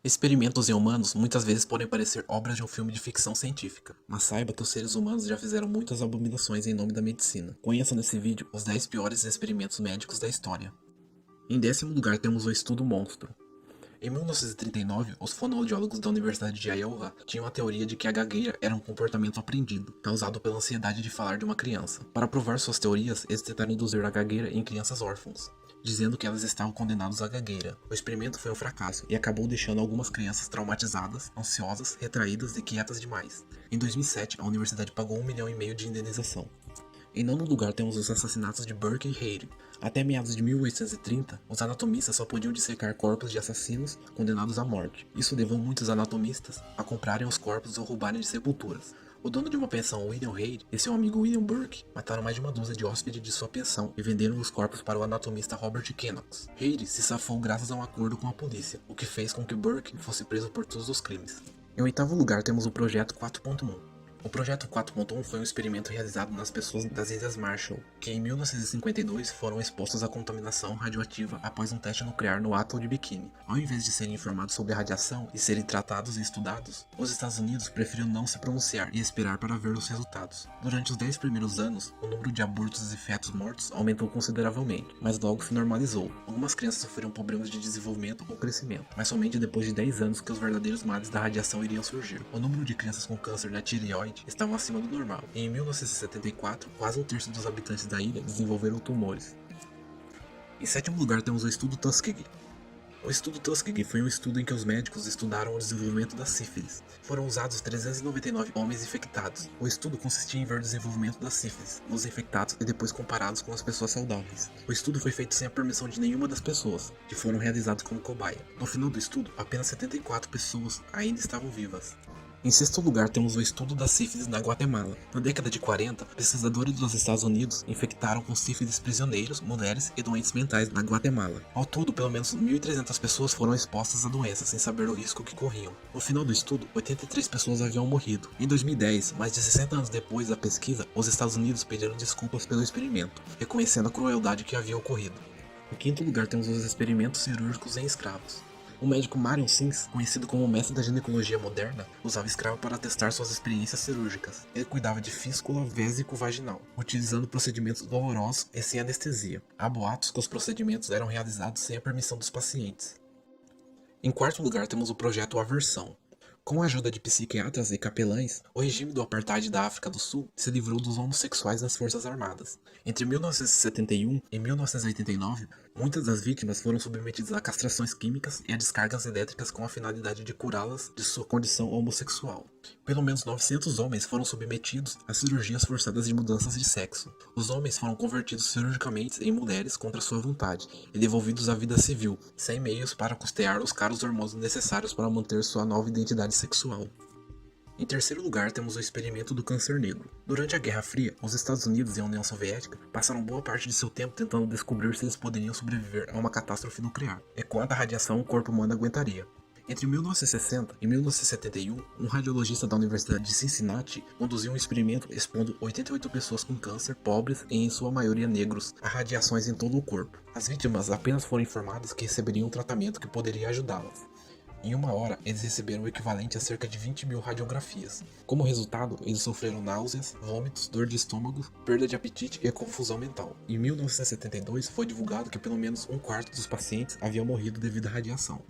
Experimentos em humanos muitas vezes podem parecer obras de um filme de ficção científica, mas saiba que os seres humanos já fizeram muitas abominações em nome da medicina. Conheça nesse vídeo os 10 piores experimentos médicos da história. Em décimo lugar temos o estudo monstro. Em 1939, os fonoaudiólogos da Universidade de Iowa tinham a teoria de que a gagueira era um comportamento aprendido, causado pela ansiedade de falar de uma criança. Para provar suas teorias, eles tentaram induzir a gagueira em crianças órfãos, dizendo que elas estavam condenadas à gagueira. O experimento foi um fracasso e acabou deixando algumas crianças traumatizadas, ansiosas, retraídas e quietas demais. Em 2007, a universidade pagou 1,5 milhão de indenização. Em nono lugar temos os assassinatos de Burke e Hare. Até meados de 1830, os anatomistas só podiam dissecar corpos de assassinos condenados à morte. Isso levou muitos anatomistas a comprarem os corpos ou roubarem de sepulturas. O dono de uma pensão, William Hare, e seu amigo William Burke mataram mais de uma dúzia de hóspedes de sua pensão e venderam os corpos para o anatomista Robert Knox. Hare se safou graças a um acordo com a polícia, o que fez com que Burke fosse preso por todos os crimes. Em oitavo lugar temos o Projeto 4.1. O Projeto 4.1 foi um experimento realizado nas pessoas das Ilhas Marshall, que em 1952 foram expostas à contaminação radioativa após um teste nuclear no atol de Bikini. Ao invés de serem informados sobre a radiação e serem tratados e estudados, os Estados Unidos preferiram não se pronunciar e esperar para ver os resultados. Durante os 10 primeiros anos, o número de abortos e fetos mortos aumentou consideravelmente, mas logo se normalizou. Algumas crianças sofreram problemas de desenvolvimento ou crescimento, mas somente depois de 10 anos que os verdadeiros males da radiação iriam surgir. O número de crianças com câncer da tireoide estavam acima do normal, e em 1974, quase um terço dos habitantes da ilha desenvolveram tumores. Em sétimo lugar temos o estudo Tuskegee. O estudo Tuskegee foi um estudo em que os médicos estudaram o desenvolvimento da sífilis. Foram usados 399 homens infectados. O estudo consistia em ver o desenvolvimento da sífilis nos infectados e depois comparados com as pessoas saudáveis. O estudo foi feito sem a permissão de nenhuma das pessoas, que foram realizados como cobaia. No final do estudo, apenas 74 pessoas ainda estavam vivas. Em sexto lugar temos o estudo da sífilis na Guatemala. Na década de 40, pesquisadores dos Estados Unidos infectaram com sífilis prisioneiros, mulheres e doentes mentais na Guatemala. Ao todo, pelo menos 1.300 pessoas foram expostas à doença sem saber o risco que corriam. No final do estudo, 83 pessoas haviam morrido. Em 2010, mais de 60 anos depois da pesquisa, os Estados Unidos pediram desculpas pelo experimento, reconhecendo a crueldade que havia ocorrido. Em quinto lugar temos os experimentos cirúrgicos em escravos. O médico Marion Sims, conhecido como o mestre da ginecologia moderna, usava escravo para testar suas experiências cirúrgicas. Ele cuidava de fístula vésico-vaginal, utilizando procedimentos dolorosos e sem anestesia. Há boatos que os procedimentos eram realizados sem a permissão dos pacientes. Em quarto lugar temos o projeto Aversão. Com a ajuda de psiquiatras e capelães, o regime do apartheid da África do Sul se livrou dos homossexuais nas Forças Armadas. Entre 1971 e 1989, muitas das vítimas foram submetidas a castrações químicas e a descargas elétricas com a finalidade de curá-las de sua condição homossexual. Pelo menos 900 homens foram submetidos a cirurgias forçadas de mudanças de sexo. Os homens foram convertidos cirurgicamente em mulheres contra sua vontade e devolvidos à vida civil, sem meios para custear os caros hormônios necessários para manter sua nova identidade sexual. Em terceiro lugar temos o experimento do câncer negro. Durante a Guerra Fria, os Estados Unidos e a União Soviética passaram boa parte de seu tempo tentando descobrir se eles poderiam sobreviver a uma catástrofe nuclear, e quanta radiação o corpo humano aguentaria. Entre 1960 e 1971, um radiologista da Universidade de Cincinnati conduziu um experimento expondo 88 pessoas com câncer, pobres e em sua maioria negros, a radiações em todo o corpo. As vítimas apenas foram informadas que receberiam um tratamento que poderia ajudá-las. Em uma hora, eles receberam o equivalente a cerca de 20.000 radiografias. Como resultado, eles sofreram náuseas, vômitos, dor de estômago, perda de apetite e confusão mental. Em 1972, foi divulgado que pelo menos um quarto dos pacientes haviam morrido devido à radiação.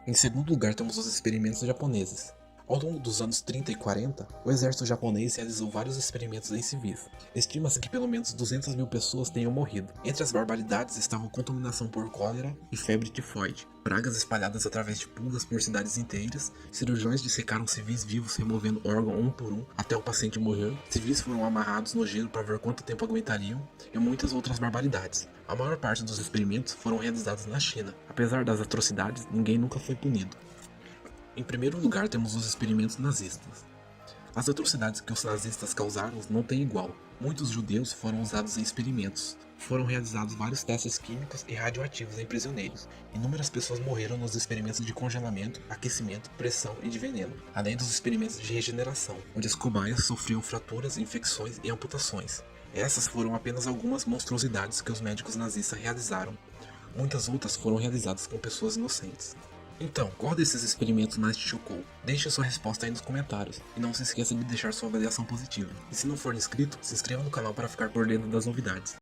Em segundo lugar, temos os experimentos japoneses. Ao longo dos anos 30 e 40, o exército japonês realizou vários experimentos em civis. Estima-se que pelo menos 200.000 pessoas tenham morrido. Entre as barbaridades estavam contaminação por cólera e febre tifoide, pragas espalhadas através de pulgas por cidades inteiras, cirurgiões dissecaram civis vivos removendo órgão um por um até o paciente morrer, civis foram amarrados no gelo para ver quanto tempo aguentariam, e muitas outras barbaridades. A maior parte dos experimentos foram realizados na China. Apesar das atrocidades, ninguém nunca foi punido. Em primeiro lugar temos os experimentos nazistas. As atrocidades que os nazistas causaram não têm igual. Muitos judeus foram usados em experimentos. Foram realizados vários testes químicos e radioativos em prisioneiros. Inúmeras pessoas morreram nos experimentos de congelamento, aquecimento, pressão e de veneno, além dos experimentos de regeneração, onde as cobaias sofriam fraturas, infecções e amputações. Essas foram apenas algumas monstruosidades que os médicos nazistas realizaram. Muitas outras foram realizadas com pessoas inocentes. Então, qual desses experimentos mais te chocou? Deixe sua resposta aí nos comentários. E não se esqueça de deixar sua avaliação positiva. E se não for inscrito, se inscreva no canal para ficar por dentro das novidades.